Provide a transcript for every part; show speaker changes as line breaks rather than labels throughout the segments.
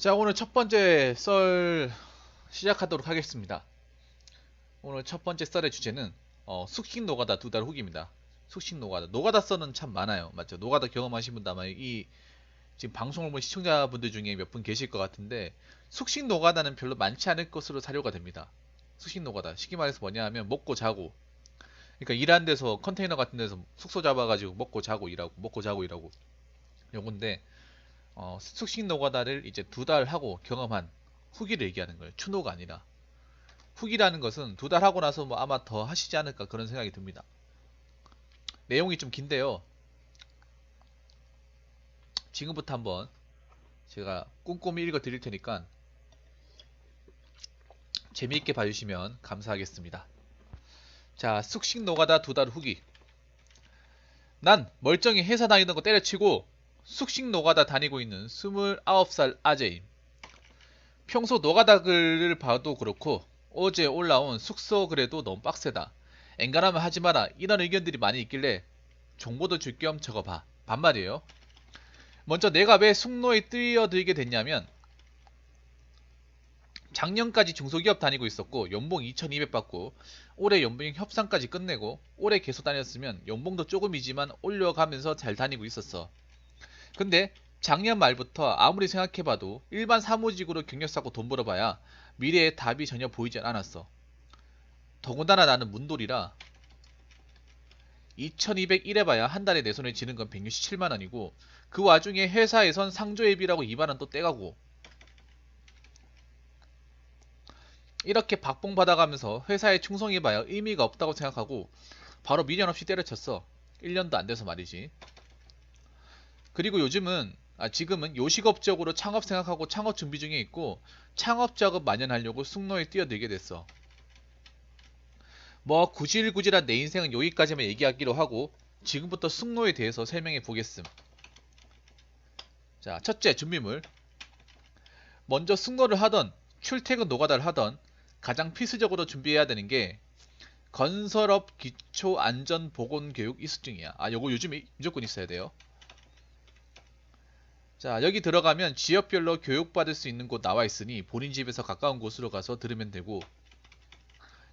자, 오늘 첫 번째 썰 시작하도록 하겠습니다. 오늘 첫 번째 썰의 주제는 숙식 노가다 두 달 후기입니다. 숙식 노가다. 노가다 썰은 참 많아요. 맞죠? 노가다 경험하신 분도 아마 이 지금 방송을 본 시청자분들 중에 몇 분 계실 것 같은데 숙식 노가다는 별로 많지 않을 것으로 사료가 됩니다. 숙식 노가다. 쉽게 말해서 뭐냐 하면 먹고 자고. 그러니까 일하는 데서 컨테이너 같은 데서 숙소 잡아가지고 먹고 자고 일하고 먹고 자고 일하고 요건데 숙식 노가다를 이제 두 달 하고 경험한 후기를 얘기하는 거예요. 추노가 아니라. 후기라는 것은 두 달 하고 나서 뭐 아마 더 하시지 않을까 그런 생각이 듭니다. 내용이 좀 긴데요. 지금부터 한번 제가 꼼꼼히 읽어 드릴 테니까 재미있게 봐주시면 감사하겠습니다. 자, 숙식 노가다 두 달 후기. 난 멀쩡히 회사 다니던 거 때려치고 숙식 노가다 다니고 있는 29살 아재임. 평소 노가다 글을 봐도 그렇고 어제 올라온 숙소 글에도 너무 빡세다. 엔간하면 하지 마라. 이런 의견들이 많이 있길래 정보도 줄 겸 적어봐. 반말이에요. 먼저 내가 왜 숙노에 뛰어들게 됐냐면 작년까지 중소기업 다니고 있었고 연봉 2200 받고 올해 연봉 협상까지 끝내고 올해 계속 다녔으면 연봉도 조금이지만 올려가면서 잘 다니고 있었어. 근데 작년 말부터 아무리 생각해봐도 일반 사무직으로 경력 쌓고 돈 벌어봐야 미래의 답이 전혀 보이질 않았어. 더군다나 나는 문돌이라 2200 이래봐야 한 달에 내 손에 쥐는 건 167만원이고 그 와중에 회사에선 상조회비라고 2만원 또 떼가고 이렇게 박봉 받아가면서 회사에 충성해봐야 의미가 없다고 생각하고 바로 미련 없이 때려쳤어. 1년도 안 돼서 말이지. 그리고 지금은 요식업적으로 창업 생각하고 창업 준비 중에 있고 창업 작업 만연하려고 숙노에 뛰어들게 됐어. 뭐 구질구질한 내 인생은 여기까지만 얘기하기로 하고 지금부터 숙노에 대해서 설명해 보겠음. 자, 첫째 준비물. 먼저 숙노를 하던 출퇴근 노가다를 하던 가장 필수적으로 준비해야 되는 게 건설업 기초 안전 보건 교육 이수증이야. 요거 요즘에 무조건 있어야 돼요. 자, 여기 들어가면 지역별로 교육받을 수 있는 곳 나와 있으니 본인 집에서 가까운 곳으로 가서 들으면 되고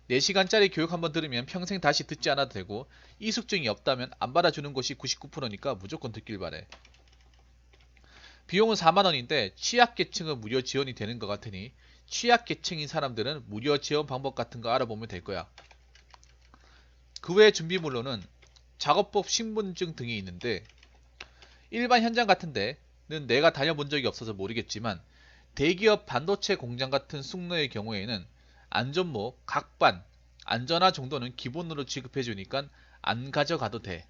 4시간짜리 교육 한번 들으면 평생 다시 듣지 않아도 되고 이수증이 없다면 안 받아주는 곳이 99%니까 무조건 듣길 바래. 비용은 4만원인데 취약계층은 무료 지원이 되는 것 같으니 취약계층인 사람들은 무료 지원 방법 같은 거 알아보면 될 거야. 그 외 준비물로는 작업법 신분증 등이 있는데 일반 현장 같은 데는 내가 다녀본 적이 없어서 모르겠지만 대기업 반도체 공장 같은 숙노의 경우에는 안전모, 각반, 안전화 정도는 기본으로 지급해주니까 안 가져가도 돼.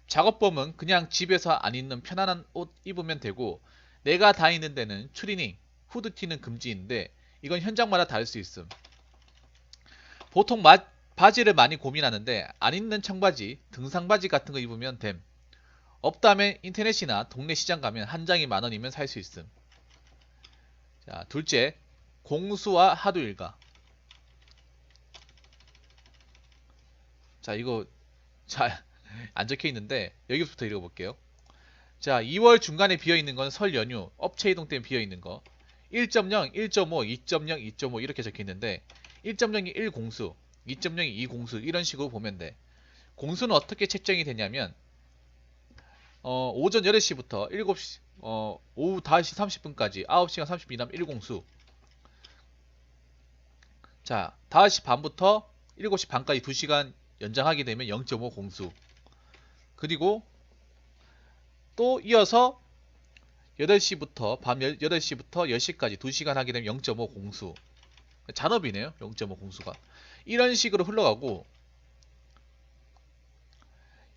작업법은 그냥 집에서 안 입는 편안한 옷 입으면 되고 내가 다니는 데는 추리닝, 후드티는 금지인데 이건 현장마다 다를 수 있음. 보통 바지를 많이 고민하는데 안 입는 청바지, 등산바지 같은 거 입으면 됨. 없다면 인터넷이나 동네 시장 가면 한 장이 만원이면 살 수 있음. 자, 둘째, 공수와 하루 일과. 자, 이거 잘 안 적혀 있는데 여기부터 읽어볼게요. 자, 2월 중간에 비어 있는 건 설 연휴, 업체 이동 때문에 비어 있는 거. 1.0, 1.5, 2.0, 2.5 이렇게 적혀 있는데 1.0이 1공수, 2.0이 2공수 이런 식으로 보면 돼. 공수는 어떻게 책정이 되냐면 오전 8시부터 7시 오후 5시 30분까지 9시간 30분 일하면 1공수. 자, 5시 반부터 7시 반까지 2시간 연장하게 되면 0.5 공수. 그리고 또 이어서 8시부터 밤 8시부터 10시까지 2시간 하게 되면 0.5 공수. 잔업이네요. 0.5 공수가. 이런 식으로 흘러가고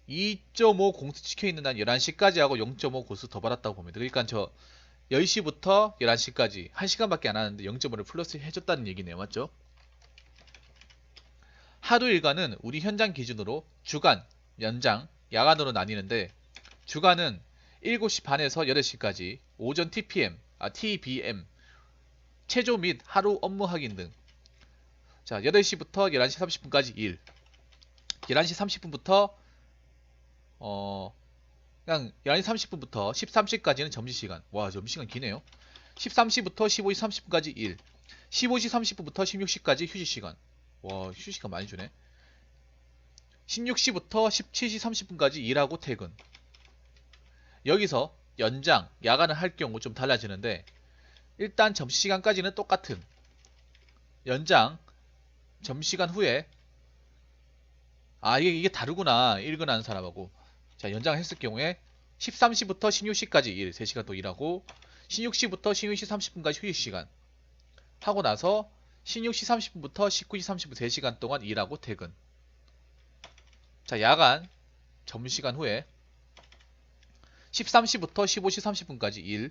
2.5 공수 찍혀있는 한 11시까지 하고 0.5 공수 더 받았다고 보면 돼. 그러니까 저 10시부터 11시까지 1시간밖에 안 하는데 0.5를 플러스 해줬다는 얘기네요. 맞죠? 하루 일과는 우리 현장 기준으로 주간, 연장, 야간으로 나뉘는데 주간은 7시 반에서 8시까지 오전 TBM, 체조 및 하루 업무 확인 등. 자, 8시부터 11시 30분까지 일. 11시 30분부터 그냥 11시 30분부터 13시까지는 점심시간. 와, 점심시간 기네요. 13시부터 15시 30분까지 일, 15시 30분부터 16시까지 휴식시간. 와, 휴식시간 많이 주네. 16시부터 17시 30분까지 일하고 퇴근. 여기서 연장, 야간을 할 경우 좀 달라지는데, 일단 점심시간까지는 똑같은 연장, 점심시간 후에, 아, 이게 다르구나. 일근하는 사람하고. 자, 연장을 했을 경우에 13시부터 16시까지 일, 3시간 또 일하고, 16시부터 16시 30분까지 휴식시간 하고 나서 16시 30분부터 19시 30분 3시간 동안 일하고 퇴근. 자, 야간 점심시간 후에 13시부터 15시 30분까지 일,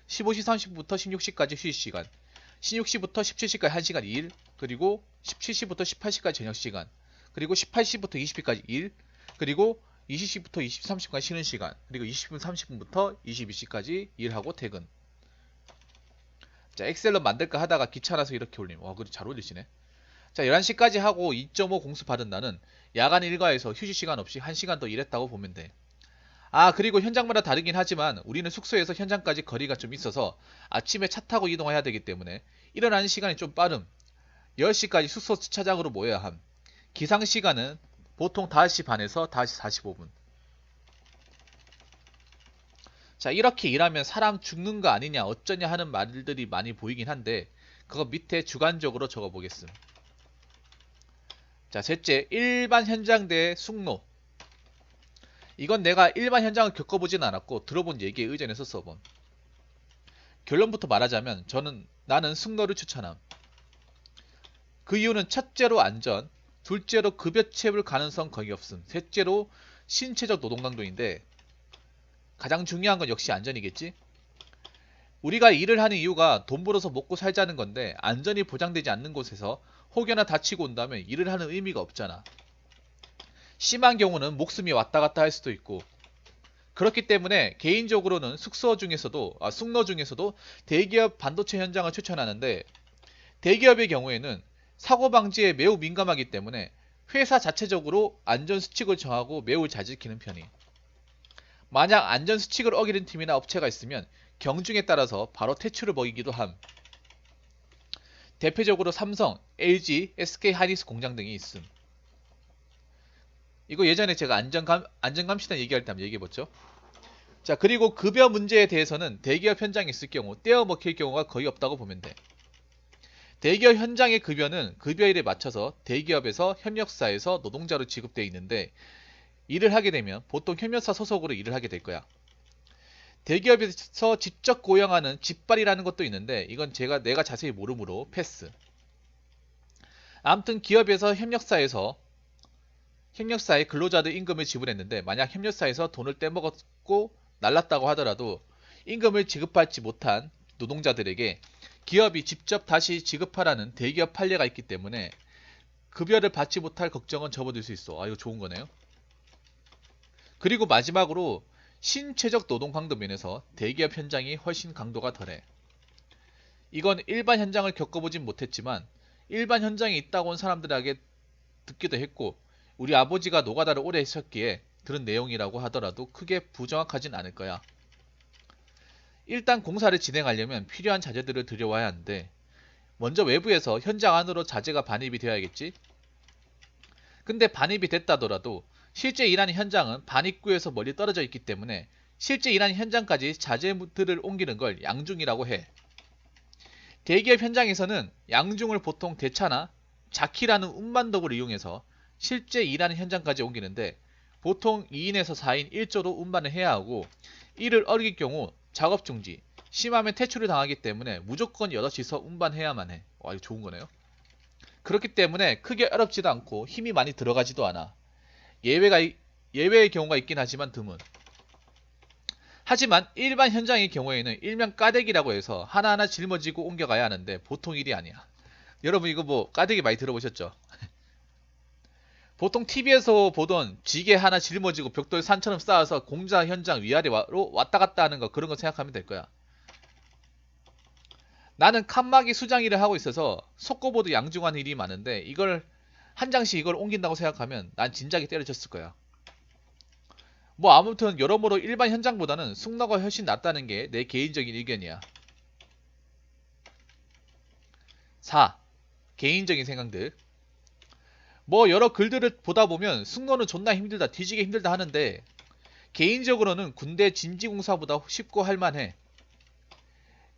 15시 30분부터 16시까지 휴식시간, 16시부터 17시까지 1시간 일, 그리고 17시부터 18시까지 저녁시간, 그리고 18시부터 20시까지 일, 그리고 20시부터 23시까지 쉬는 시간, 그리고 20분 30분부터 22시까지 일하고 퇴근. 자, 엑셀로 만들까 하다가 귀찮아서 이렇게 올림. 와, 그래 잘 올리시네. 자, 11시까지 하고 2.5 공수 받은 날은 야간 일과에서 휴식시간 없이 1시간 더 일했다고 보면 돼. 아, 그리고 현장마다 다르긴 하지만 우리는 숙소에서 현장까지 거리가 좀 있어서 아침에 차 타고 이동해야 되기 때문에 일어나는 시간이 좀 빠름. 10시까지 숙소 주차장으로 모여야 함. 기상시간은 보통 5시 반에서 5시 45분. 자, 이렇게 일하면 사람 죽는 거 아니냐 어쩌냐 하는 말들이 많이 보이긴 한데 그거 밑에 주관적으로 적어보겠음. 자, 셋째, 일반 현장 대 숙로. 이건 내가 일반 현장을 겪어보진 않았고 들어본 얘기에 의존해서 써봄. 결론부터 말하자면 나는 숙로를 추천함. 그 이유는 첫째로 안전, 둘째로 급여 체불 가능성 거의 없음, 셋째로 신체적 노동 강도인데 가장 중요한 건 역시 안전이겠지? 우리가 일을 하는 이유가 돈 벌어서 먹고 살자는 건데 안전이 보장되지 않는 곳에서 혹여나 다치고 온다면 일을 하는 의미가 없잖아. 심한 경우는 목숨이 왔다 갔다 할 수도 있고 그렇기 때문에 개인적으로는 숙로 중에서도 대기업 반도체 현장을 추천하는데 대기업의 경우에는 사고 방지에 매우 민감하기 때문에 회사 자체적으로 안전 수칙을 정하고 매우 잘 지키는 편이. 만약 안전 수칙을 어기는 팀이나 업체가 있으면 경중에 따라서 바로 퇴출을 먹이기도 함. 대표적으로 삼성, LG, SK 하이닉스 공장 등이 있음. 이거 예전에 제가 안전감시단 얘기할 때 한번 얘기해봤죠. 자, 그리고 급여 문제에 대해서는 대기업 현장에 있을 경우 떼어 먹힐 경우가 거의 없다고 보면 돼. 대기업 현장의 급여는 급여일에 맞춰서 대기업에서 협력사에서 노동자로 지급되어 있는데 일을 하게 되면 보통 협력사 소속으로 일을 하게 될 거야. 대기업에서 직접 고용하는 직발이라는 것도 있는데 이건 내가 자세히 모르므로 패스. 아무튼 기업에서 협력사에 근로자들 임금을 지불했는데 만약 협력사에서 돈을 떼먹었고 날랐다고 하더라도 임금을 지급받지 못한 노동자들에게 기업이 직접 다시 지급하라는 대기업 판례가 있기 때문에 급여를 받지 못할 걱정은 접어들 수 있어. 아, 이거 좋은 거네요. 그리고 마지막으로 신체적 노동 강도 면에서 대기업 현장이 훨씬 강도가 덜해. 이건 일반 현장을 겪어보진 못했지만 일반 현장에 있다고 온 사람들에게 듣기도 했고 우리 아버지가 노가다를 오래 하셨기에 들은 내용이라고 하더라도 크게 부정확하진 않을 거야. 일단 공사를 진행하려면 필요한 자재들을 들여와야 하는데 먼저 외부에서 현장 안으로 자재가 반입이 되어야겠지? 근데 반입이 됐다더라도 실제 일하는 현장은 반입구에서 멀리 떨어져 있기 때문에 실제 일하는 현장까지 자재들을 옮기는 걸 양중이라고 해. 대기업 현장에서는 양중을 보통 대차나 자키라는 운반도구를 이용해서 실제 일하는 현장까지 옮기는데 보통 2인에서 4인 1조로 운반을 해야 하고 이를 어길 경우 작업 중지, 심하면 퇴출을 당하기 때문에 무조건 8시서 운반해야만 해. 와, 이거 좋은 거네요. 그렇기 때문에 크게 어렵지도 않고 힘이 많이 들어가지도 않아. 예외의 경우가 있긴 하지만 드문. 하지만 일반 현장의 경우에는 일명 까대기라고 해서 하나하나 짊어지고 옮겨가야 하는데 보통 일이 아니야. 여러분 이거 뭐 까대기 많이 들어보셨죠? 보통 TV에서 보던 지게 하나 짊어지고 벽돌 산처럼 쌓아서 공사 현장 위아래로 왔다 갔다 하는 거 그런 거 생각하면 될 거야. 나는 칸막이 수장 일을 하고 있어서 속고보드 양중한 일이 많은데 한 장씩 이걸 옮긴다고 생각하면 난 진작에 때려쳤을 거야. 뭐 아무튼 여러모로 일반 현장보다는 숙로가 훨씬 낫다는 게 내 개인적인 의견이야. 4. 개인적인 생각들. 뭐 여러 글들을 보다 보면 숙노는 존나 힘들다, 뒤지게 힘들다 하는데 개인적으로는 군대 진지공사보다 쉽고 할만해.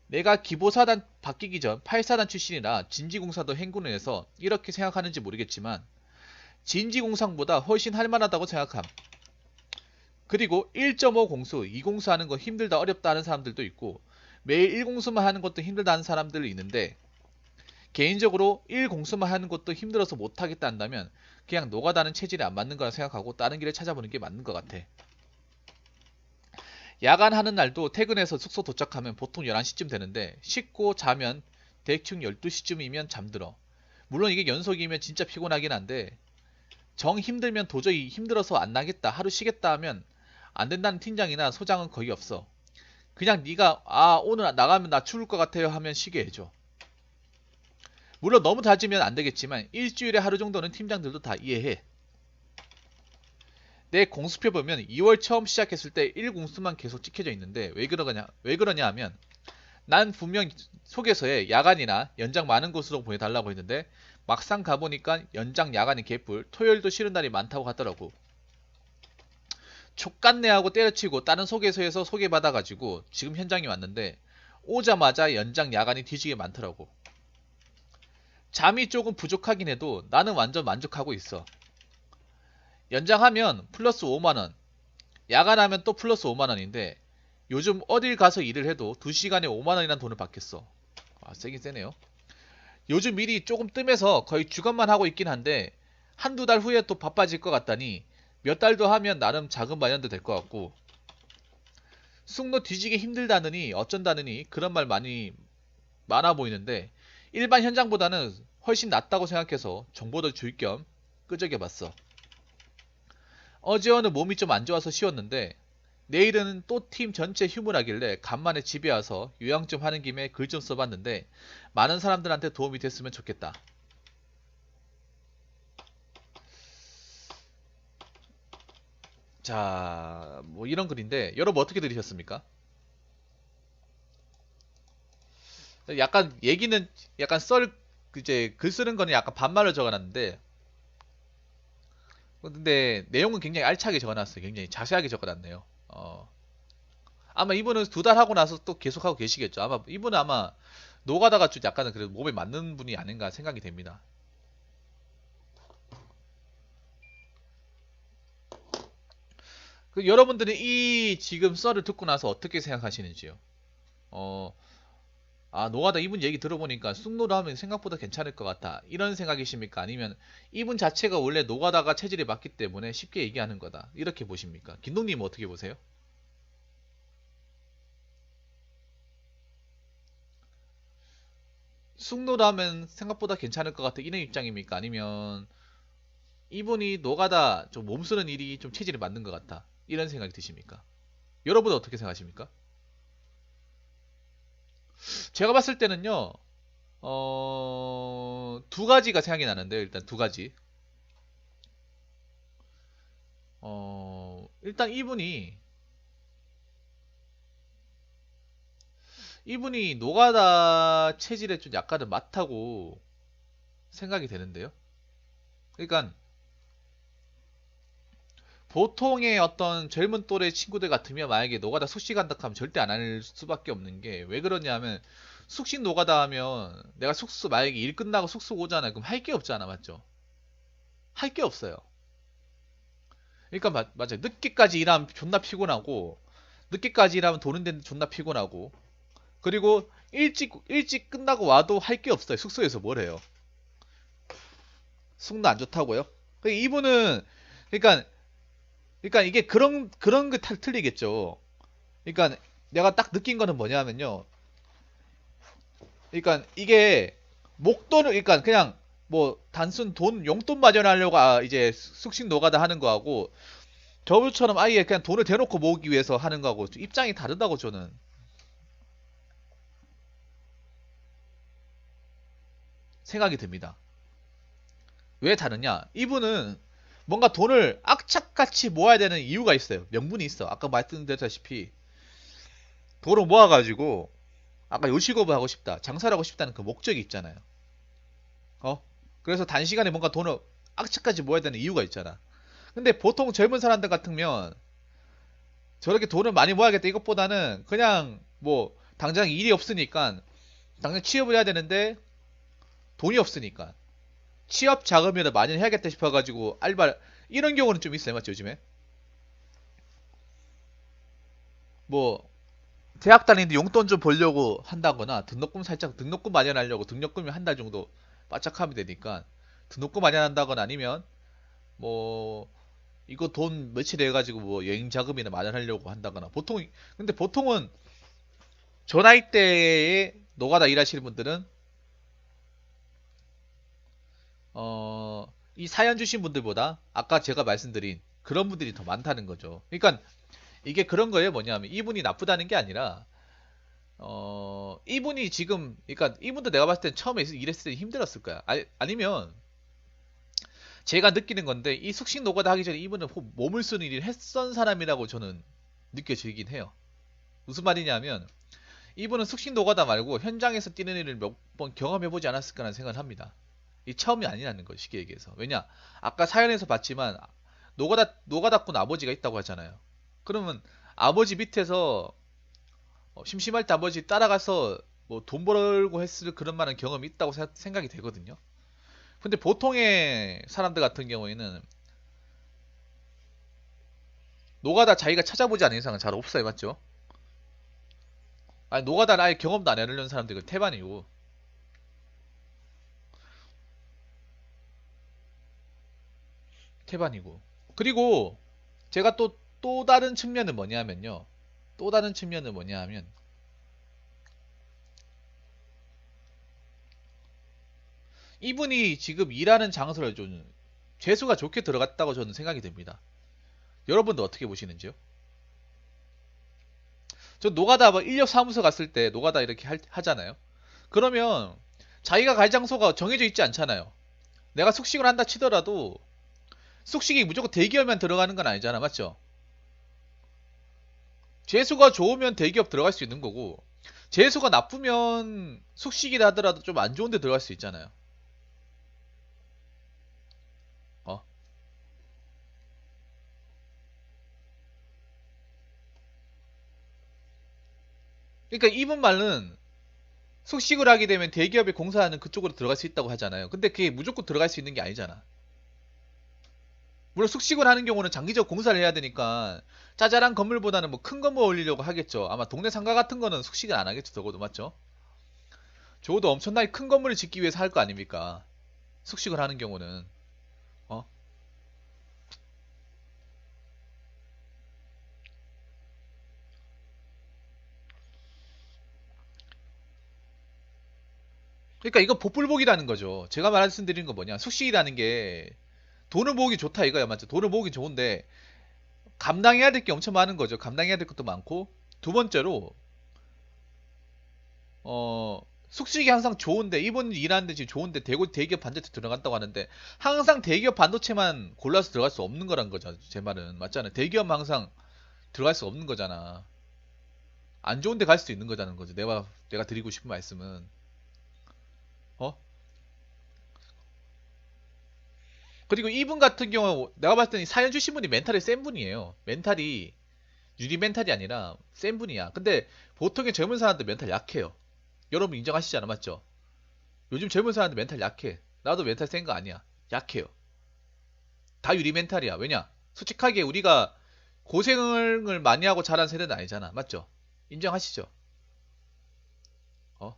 내가 기보사단 바뀌기 전 8사단 출신이라 진지공사도 행군을 해서 이렇게 생각하는지 모르겠지만 진지공상보다 훨씬 할만하다고 생각함. 그리고 1.5 공수, 2공수 하는 거 힘들다 어렵다 하는 사람들도 있고 매일 1공수만 하는 것도 힘들다 하는 사람들이 있는데 개인적으로 1공수만 하는 것도 힘들어서 못하겠다 한다면 그냥 노가다는 체질에 안 맞는 거라 생각하고 다른 길을 찾아보는 게 맞는 것 같아. 야간하는 날도 퇴근해서 숙소 도착하면 보통 11시쯤 되는데 씻고 자면 대충 12시쯤이면 잠들어. 물론 이게 연속이면 진짜 피곤하긴 한데 정 힘들면 도저히 힘들어서 안 나겠다 하루 쉬겠다 하면 안 된다는 팀장이나 소장은 거의 없어. 그냥 네가 오늘 나가면 나 추울 것 같아요 하면 쉬게 해줘. 물론 너무 다지면 안 되겠지만 일주일에 하루 정도는 팀장들도 다 이해해. 내 공수표 보면 2월 처음 시작했을 때 1공수만 계속 찍혀져 있는데 왜 그러냐 하면 난 분명 소개서에 야간이나 연장 많은 곳으로 보내달라고 했는데 막상 가보니까 연장 야간이 개뿔, 토요일도 쉬는 날이 많다고 하더라고. 촉간내하고 때려치고 다른 소개서에서 소개받아가지고 지금 현장에 왔는데 오자마자 연장 야간이 뒤지게 많더라고. 잠이 조금 부족하긴 해도 나는 완전 만족하고 있어. 연장하면 플러스 5만원, 야간하면 또 플러스 5만원인데 요즘 어딜 가서 일을 해도 2시간에 5만원이라는 돈을 받겠어. 세긴 세네요. 요즘 일이 조금 뜸해서 거의 주간만 하고 있긴 한데 한두 달 후에 또 바빠질 것 같다니 몇 달도 하면 나름 자금 마련도 될 것 같고 숙노 뒤지게 힘들다느니 어쩐다느니 그런 말 많아 보이는데 일반 현장보다는 훨씬 낫다고 생각해서 정보도 줄 겸 끄적여봤어. 어제 오늘 몸이 좀 안 좋아서 쉬었는데 내일은 또 팀 전체 휴무라길래 간만에 집에 와서 요양 좀 하는 김에 글 좀 써봤는데 많은 사람들한테 도움이 됐으면 좋겠다. 자, 뭐 이런 글인데 여러분 어떻게 들으셨습니까? 약간 얘기는 약간 이제 글 쓰는 거는 약간 반말로 적어놨는데 근데 내용은 굉장히 알차게 적어놨어요. 굉장히 자세하게 적어놨네요. 아마 이분은 2달 하고 나서 또 계속하고 계시겠죠. 아마 이분은 아마 노가다가 좀 약간은 그래도 몸에 맞는 분이 아닌가 생각이 됩니다. 여러분들은 이 지금 썰을 듣고 나서 어떻게 생각하시는지요? 어, 노가다 이분 얘기 들어보니까 쑥노를 하면 생각보다 괜찮을 것 같아. 이런 생각이십니까? 아니면 이분 자체가 원래 노가다가 체질이 맞기 때문에 쉽게 얘기하는 거다. 이렇게 보십니까? 김동님 어떻게 보세요? 쑥노를 하면 생각보다 괜찮을 것 같아. 이런 입장입니까? 아니면 이분이 노가다 좀 몸쓰는 일이 좀 체질이 맞는 것 같아. 이런 생각이 드십니까? 여러분은 어떻게 생각하십니까? 제가 봤을 때는요, 두 가지가 생각이 나는데요. 일단 두 가지. 일단 이분이 노가다 체질에 좀 약간은 맞다고 생각이 되는데요. 그러니까 보통의 어떤 젊은 또래 친구들 같으면 만약에 노가다 숙식 간다 하면 절대 안 할 수밖에 없는 게 왜 그러냐면 숙식 노가다 하면 내가 숙소 만약에 일 끝나고 숙소 오잖아요. 그럼 할 게 없잖아. 맞죠? 할 게 없어요. 그러니까 맞아요. 늦게까지 일하면 존나 피곤하고 늦게까지 일하면 도는 데는 존나 피곤하고 그리고 일찍 끝나고 와도 할 게 없어요. 숙소에서 뭘 해요? 숙도 안 좋다고요? 이분은 그러니까 이게 그런 게 틀리겠죠. 그러니까 내가 딱 느낀 거는 뭐냐면요. 그러니까 이게 목돈을 그러니까 그냥 뭐 단순 돈 용돈 마련하려고 이제 숙식 노가다 하는 거하고 저분처럼 아예 그냥 돈을 대놓고 모으기 위해서 하는 거하고 입장이 다르다고 저는 생각이 듭니다. 왜 다르냐? 이분은 뭔가 돈을 악착같이 모아야 되는 이유가 있어요. 명분이 있어. 아까 말씀드렸다시피 돈을 모아가지고 아까 요식업을 하고 싶다, 장사를 하고 싶다는 그 목적이 있잖아요. 어? 그래서 단시간에 뭔가 돈을 악착같이 모아야 되는 이유가 있잖아. 근데 보통 젊은 사람들 같으면 저렇게 돈을 많이 모아야겠다 이것보다는 그냥 뭐 당장 일이 없으니까 당장 취업을 해야 되는데 돈이 없으니까 취업 자금이라도 많이 해야겠다 싶어가지고 알바 이런 경우는 좀 있어요, 맞죠, 요즘에? 뭐 대학 다니는데 용돈 좀 벌려고 한다거나 등록금 살짝 등록금 마련하려고 등록금이 한 달 정도 바짝하면 되니까 등록금 마련한다거나 아니면 뭐 이거 돈 며칠 해가지고 뭐 여행 자금이나 마련하려고 한다거나 보통 근데 보통은 저 나이대에 노가다 일하시는 분들은 이 사연 주신 분들보다 아까 제가 말씀드린 그런 분들이 더 많다는 거죠. 그러니까 이게 그런 거예요. 뭐냐면 이분이 나쁘다는 게 아니라 이분이 지금 그러니까 이분도 내가 봤을 땐 처음에 일했을 때 힘들었을 거야. 아니면 제가 느끼는 건데 이 숙식 노가다 하기 전에 이분은 몸을 쓰는 일을 했던 사람이라고 저는 느껴지긴 해요. 무슨 말이냐면 이분은 숙식 노가다 말고 현장에서 뛰는 일을 몇 번 경험해보지 않았을까라는 생각을 합니다. 이 처음이 아니라는 거 쉽게 얘기해서. 왜냐? 아까 사연에서 봤지만 노가다꾼 아버지가 있다고 하잖아요. 그러면 아버지 밑에서 심심할 때 아버지 따라가서 뭐 돈 벌고 했을 그런 만한 경험이 있다고 생각이 되거든요. 근데 보통의 사람들 같은 경우에는 노가다 자기가 찾아보지 않은 이상은 잘 없어요, 맞죠? 아니 노가다를 아예 경험도 안 해보려는 사람들은 태반이고 태반이고 그리고 제가 또 다른 측면은 뭐냐면요. 또 다른 측면은 뭐냐 하면 이분이 지금 일하는 장소를 좀 재수가 좋게 들어갔다고 저는 생각이 됩니다. 여러분도 어떻게 보시는지요? 저 노가다 뭐 인력사무소 갔을 때 노가다 이렇게 하잖아요. 그러면 자기가 갈 장소가 정해져 있지 않잖아요. 내가 숙식을 한다 치더라도 숙식이 무조건 대기업만 들어가는 건 아니잖아, 맞죠? 재수가 좋으면 대기업 들어갈 수 있는 거고 재수가 나쁘면 숙식이라 하더라도 좀 안 좋은 데 들어갈 수 있잖아요. 어? 그러니까 이분 말은 숙식을 하게 되면 대기업에 공사하는 그쪽으로 들어갈 수 있다고 하잖아요. 근데 그게 무조건 들어갈 수 있는 게 아니잖아. 물론 숙식을 하는 경우는 장기적 공사를 해야 되니까 짜잘한 건물보다는 뭐 큰 건물 올리려고 하겠죠. 아마 동네 상가 같은 거는 숙식을 안 하겠죠. 적어도 맞죠? 적어도 엄청나게 큰 건물을 짓기 위해서 할 거 아닙니까? 숙식을 하는 경우는 어? 그러니까 이거 복불복이라는 거죠. 제가 말씀드리는 건 뭐냐? 숙식이라는 게 돈을 모으기 좋다 이거야, 맞죠? 돈을 모으기 좋은데 감당해야 될 게 엄청 많은 거죠. 감당해야 될 것도 많고 두 번째로 어 숙식이 항상 좋은데 이분 일하는데 지금 좋은데 대기업 반도체 들어간다고 하는데 항상 대기업 반도체만 골라서 들어갈 수 없는 거란 거죠. 제 말은 맞잖아요. 대기업만 항상 들어갈 수 없는 거잖아. 안 좋은데 갈 수도 있는 거자는 거죠. 내가 드리고 싶은 말씀은 어 그리고 이분 같은 경우 내가 봤을 때는 사연 주신 분이 멘탈이 센 분이에요. 멘탈이 유리 멘탈이 아니라 센 분이야. 근데 보통의 젊은 사람들 멘탈 약해요. 여러분 인정하시잖아, 맞죠? 요즘 젊은 사람들 멘탈 약해. 나도 멘탈 센 거 아니야. 약해요. 다 유리 멘탈이야. 왜냐? 솔직하게 우리가 고생을 많이 하고 자란 세대는 아니잖아. 맞죠? 인정하시죠? 어?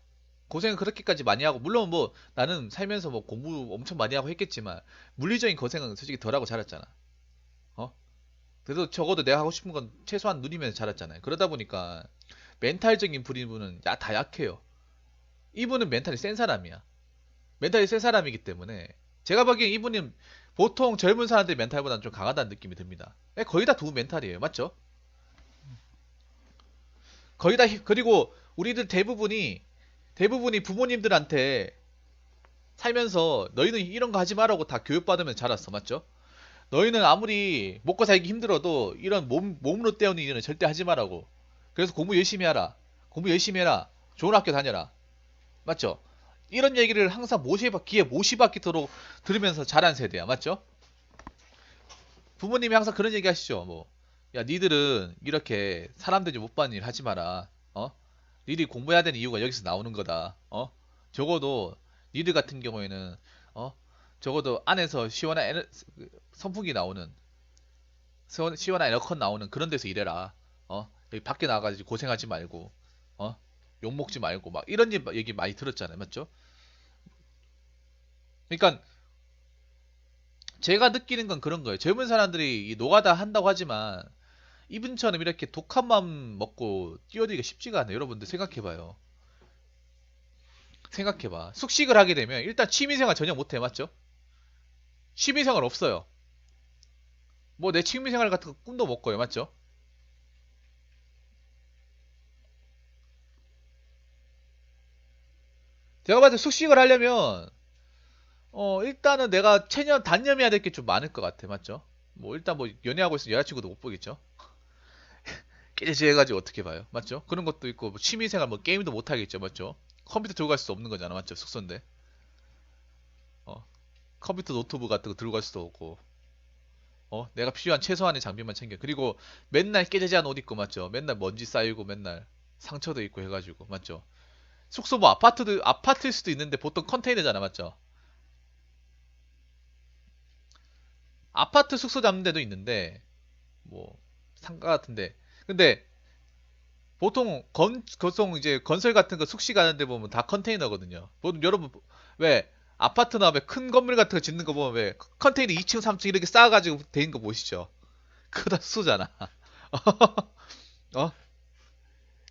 고생을 그렇게까지 많이 하고, 물론 뭐 나는 살면서 뭐 공부 엄청 많이 하고 했겠지만, 물리적인 고생은 솔직히 덜 하고 자랐잖아. 어? 그래도 적어도 내가 하고 싶은 건 최소한 누리면서 자랐잖아요. 그러다 보니까 멘탈적인 부분은 다 약해요. 이분은 멘탈이 센 사람이야. 멘탈이 센 사람이기 때문에 제가 보기엔 이분은 보통 젊은 사람들 멘탈보다는 좀 강하다는 느낌이 듭니다. 거의 다 두 멘탈이에요. 맞죠? 거의 다 그리고 우리들 대부분이 부모님들한테 살면서 너희는 이런 거 하지 말라고 다 교육받으면서 자랐어. 맞죠? 너희는 아무리 먹고 살기 힘들어도 이런 몸으로 때우는 일은 절대 하지 말라고. 그래서 공부 열심히 하라. 공부 열심히 해라. 좋은 학교 다녀라. 맞죠? 이런 얘기를 항상 귀에 못이 박히도록 들으면서 자란 세대야. 맞죠? 부모님이 항상 그런 얘기 하시죠. 뭐, 야, 니들은 이렇게 사람들이 못 받는 일 하지 마라. 어? 니들이 공부해야 되는 이유가 여기서 나오는 거다. 어? 적어도 니들 같은 경우에는 어? 적어도 안에서 선풍기 나오는 시원한 에어컨 나오는 그런 데서 일해라. 어? 여기 밖에 나가지고 고생하지 말고 어? 욕 먹지 말고 막 이런 얘기 많이 들었잖아요. 맞죠? 그러니까 제가 느끼는 건 그런 거예요. 젊은 사람들이 이 노가다 한다고 하지만 이분처럼 이렇게 독한 마음 먹고 뛰어들기가 쉽지가 않아요. 여러분들 생각해봐요. 생각해봐. 숙식을 하게 되면 일단 취미생활 전혀 못해. 맞죠? 취미생활 없어요. 뭐 내 취미생활 같은 거 꿈도 못 꿔요. 맞죠? 제가 봤을 때 숙식을 하려면 일단은 내가 단념해야 될 게 좀 많을 것 같아. 맞죠? 뭐 일단 뭐 연애하고 있으면 여자친구도 못 보겠죠? 깨지해가지고 어떻게 봐요? 맞죠? 그런 것도 있고 뭐 취미생활 뭐 게임도 못 하겠죠. 맞죠? 컴퓨터 들고 갈 수 없는 거잖아. 맞죠? 숙소인데. 어, 컴퓨터 노트북 같은 거 들고 갈 수도 없고 내가 필요한 최소한의 장비만 챙겨. 그리고 맨날 깨지지한 옷 입고 맞죠? 맨날 먼지 쌓이고 맨날 상처도 있고 해가지고 맞죠? 숙소 뭐 아파트일 수도 있는데 보통 컨테이너잖아. 맞죠? 아파트 숙소 잡는 데도 있는데 뭐 상가 같은데 근데 보통 이제 건설 같은 거 숙식 가는데 보면 다 컨테이너거든요. 여러분 왜 아파트나 왜 큰 건물 같은 거 짓는 거 보면 왜 컨테이너 2층, 3층 이렇게 쌓아가지고 돼 있는 거 보시죠? 그거 다 숙소잖아. 어?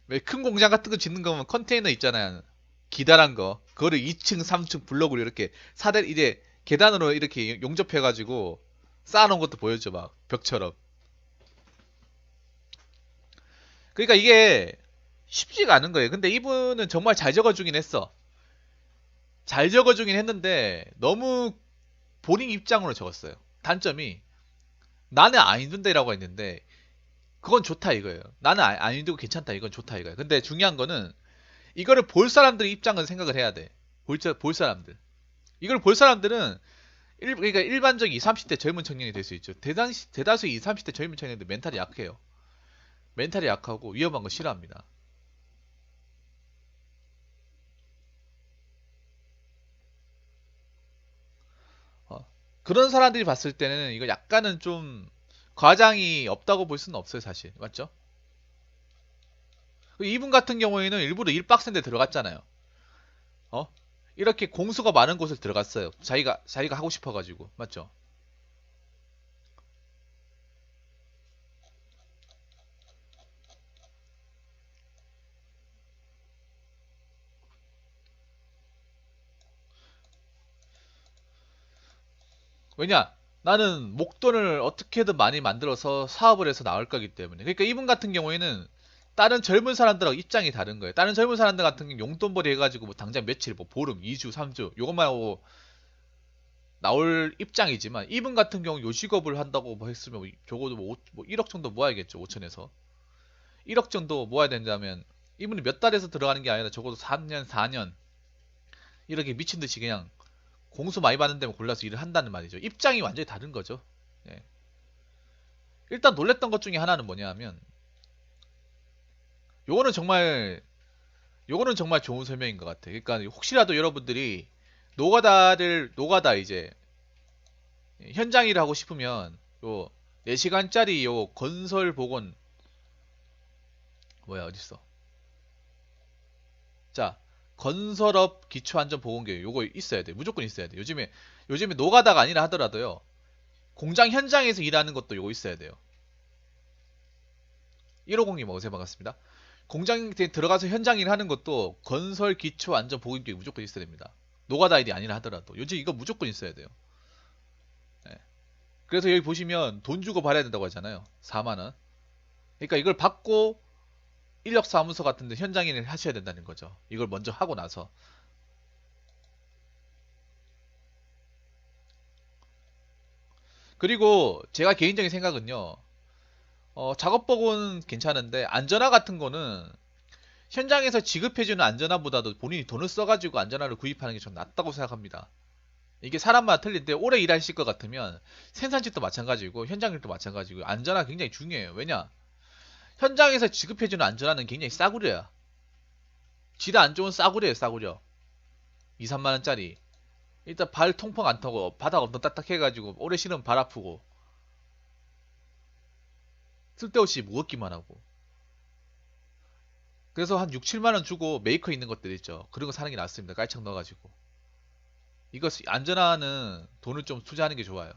왜 큰 공장 같은 거 짓는 거 보면 컨테이너 있잖아요. 기다란 거. 그거를 2층, 3층 블록으로 이렇게 이제 계단으로 이렇게 용접해가지고 쌓아놓은 것도 보여줘 막 벽처럼. 그러니까 이게 쉽지가 않은 거예요. 근데 이분은 정말 잘 적어주긴 했어. 잘 적어주긴 했는데 너무 본인 입장으로 적었어요. 단점이 나는 안 힘든데라고 했는데 그건 좋다 이거예요. 나는 안 힘들고 괜찮다 이건 좋다 이거예요. 근데 중요한 거는 이거를 볼 사람들의 입장을 생각을 해야 돼. 볼 사람들. 이걸 볼 사람들은 그러니까 일반적인 20, 30대 젊은 청년이 될 수 있죠. 대다수 20, 30대 젊은 청년들 멘탈이 약해요. 멘탈이 약하고 위험한 거 싫어합니다. 어, 그런 사람들이 봤을 때는 이거 약간은 좀 과장이 없다고 볼 수는 없어요, 사실. 맞죠? 이분 같은 경우에는 일부러 일박스인데 들어갔잖아요. 어? 이렇게 공수가 많은 곳을 들어갔어요. 자기가 하고 싶어가지고. 맞죠? 왜냐? 나는 목돈을 어떻게든 많이 만들어서 사업을 해서 나올 거기 때문에. 그러니까 이분 같은 경우에는 다른 젊은 사람들하고 입장이 다른 거예요. 다른 젊은 사람들 같은 경우 용돈벌이 해가지고 뭐 당장 며칠, 뭐 보름, 2주, 3주 요것만 하고 나올 입장이지만 이분 같은 경우 요식업을 한다고 뭐 했으면 적어도 뭐 1억 정도 모아야겠죠. 5천에서. 1억 정도 모아야 된다면 이분이 몇 달에서 들어가는 게 아니라 적어도 3년, 4년 이렇게 미친 듯이 그냥 공수 많이 받는 데만 골라서 일을 한다는 말이죠. 입장이 완전히 다른 거죠. 예. 일단 놀랬던 것 중에 하나는 뭐냐면 요거는 정말 요거는 정말 좋은 설명인 것 같아. 그러니까 혹시라도 여러분들이 노가다 이제 현장 일을 하고 싶으면 요 4시간짜리 요 건설 복원 뭐야 어딨어? 자 건설업 기초안전보건교육 요거 있어야 돼. 무조건 있어야 돼. 요즘에 노가다가 아니라 하더라도요. 공장 현장에서 일하는 것도 요거 있어야 돼요. 150님 어서 반갑습니다. 공장 들어가서 현장 일 하는 것도 건설 기초 안전 보건 교육 무조건 있어야 됩니다. 노가다 일이 아니라 하더라도 요즘 이거 무조건 있어야 돼요. 예. 그래서 여기 보시면 돈 주고 받아야 된다고 하잖아요. 4만 원. 그러니까 이걸 받고 인력사무소 같은 데 현장 일을 하셔야 된다는 거죠. 이걸 먼저 하고 나서. 그리고 제가 개인적인 생각은요. 작업복은 괜찮은데 안전화 같은 거는 현장에서 지급해주는 안전화보다도 본인이 돈을 써가지고 안전화를 구입하는 게 전 낫다고 생각합니다. 이게 사람마다 틀린데 오래 일하실 것 같으면 생산직도 마찬가지고 현장일도 마찬가지고 안전화 굉장히 중요해요. 왜냐? 현장에서 지급해주는 안전화는 굉장히 싸구려야. 질이 안 좋은 싸구려예요, 싸구려. 2, 3만 원짜리. 일단 발 통풍 안 타고 바닥 엄청 딱딱해가지고 오래 신으면 발 아프고 쓸데없이 무겁기만 하고. 그래서 한 6, 7만 원 주고 메이커 있는 것들 있죠. 그런 거 사는 게 낫습니다. 깔창 넣어가지고. 이거 안전화는 돈을 좀 투자하는 게 좋아요.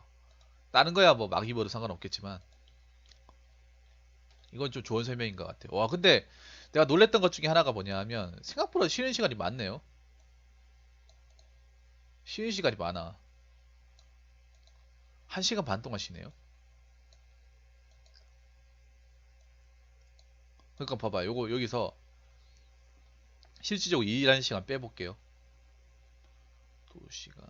다른 거야 뭐 막 입어도 상관없겠지만 이건 좀 좋은 설명인 것 같아요. 와 근데 내가 놀랬던 것 중에 하나가 뭐냐 하면 생각보다 쉬는 시간이 많네요. 쉬는 시간이 많아. 1시간 반 동안 쉬네요. 그러니까 봐봐. 요거 여기서 실질적으로 일하는 시간 빼볼게요. 2시간.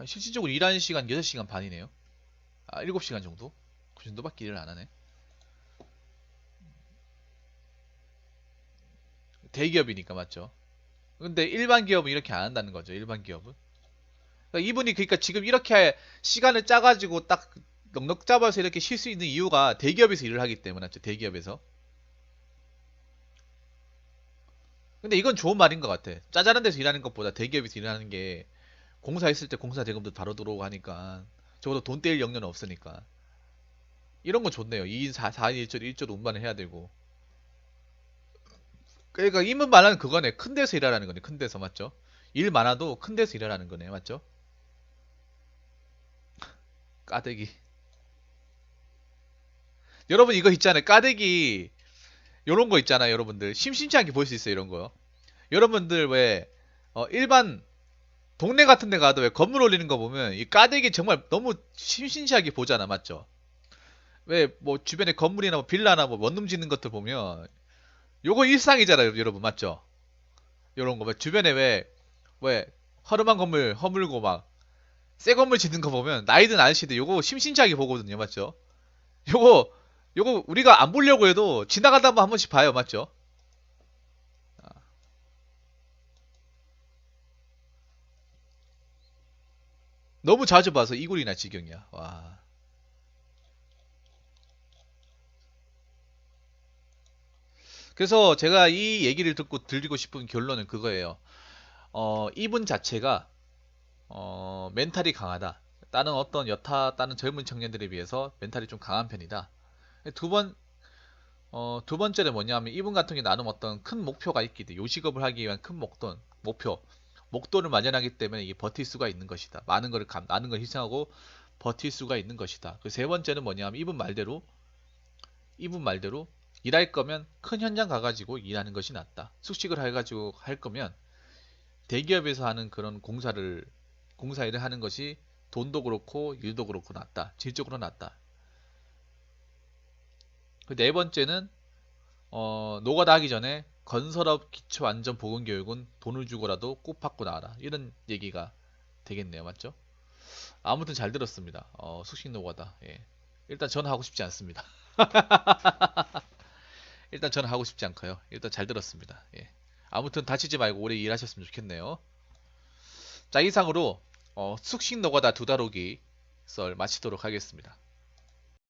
실질적으로 일하는 시간 6시간 반이네요. 7시간 정도? 그 정도밖에 일을 안 하네. 대기업이니까 맞죠? 근데 일반 기업은 이렇게 안 한다는 거죠. 일반 기업은. 그러니까 이분이 그러니까 지금 이렇게 시간을 짜가지고 딱 넉넉 잡아서 이렇게 쉴 수 있는 이유가 대기업에서 일을 하기 때문에 맞죠? 대기업에서. 근데 이건 좋은 말인 것 같아. 짜잘한 데서 일하는 것보다 대기업에서 일하는 게 공사 있을 때 공사 대금도 바로 들어오고 하니까 적어도 돈 떼일 영역은 없으니까 이런 건 좋네요. 2인 4인 1조로 1조로 운반을 해야 되고 그러니까 이문 말하는 그거네. 큰 데서 일하라는 거네. 큰 데서 맞죠? 일 많아도 큰 데서 일하라는 거네. 맞죠? 까대기. 여러분 이거 있잖아요. 까대기 요런 거 있잖아요. 여러분들 심심치 않게 볼 수 있어요. 이런 거요. 여러분들 왜 일반 동네 같은 데 가도 왜 건물 올리는 거 보면 이 까대기 정말 너무 심심치하게 보잖아. 맞죠? 왜 뭐 주변에 건물이나 뭐 빌라나 뭐 원룸 짓는 것들 보면 요거 일상이잖아요. 여러분 맞죠? 요런 거. 왜 주변에 왜 허름한 건물 허물고 막 새 건물 짓는 거 보면 나이 든 아저씨들 요거 심심치하게 보거든요. 맞죠? 요거 요거 우리가 안 보려고 해도 지나가다 보면 한 번씩 봐요. 맞죠? 아, 너무 자주 봐서 이골이 날 지경이야. 와. 그래서 제가 이 얘기를 듣고 드리고 싶은 결론은 그거예요. 이분 자체가 멘탈이 강하다. 다른 젊은 청년들에 비해서 멘탈이 좀 강한 편이다. 두 번, 두 번째는 뭐냐면 이분 같은 경우 나름 어떤 큰 목표가 있기 때문에 요식업을 하기 위한 큰 목돈을 마련하기 때문에 이게 버틸 수가 있는 것이다. 많은 걸 희생하고 버틸 수가 있는 것이다. 그 세 번째는 뭐냐면 이분 말대로 일할 거면 큰 현장 가가지고 일하는 것이 낫다. 숙식을 해가지고 할 거면 대기업에서 하는 그런 공사 일을 하는 것이 돈도 그렇고 일도 그렇고 낫다. 질적으로 낫다. 그 네 번째는 노가다 하기 전에 건설업 기초 안전 보건 교육은 돈을 주고라도 꼭 받고 나와라. 이런 얘기가 되겠네요. 맞죠? 아무튼 잘 들었습니다. 숙식 노가다. 예. 일단 저는 하고 싶지 않습니다. 일단 저는 하고 싶지 않고요. 일단 잘 들었습니다. 예. 아무튼 다치지 말고 오래 일하셨으면 좋겠네요. 자, 이상으로 숙식 노가다 두 다루기 썰 마치도록 하겠습니다.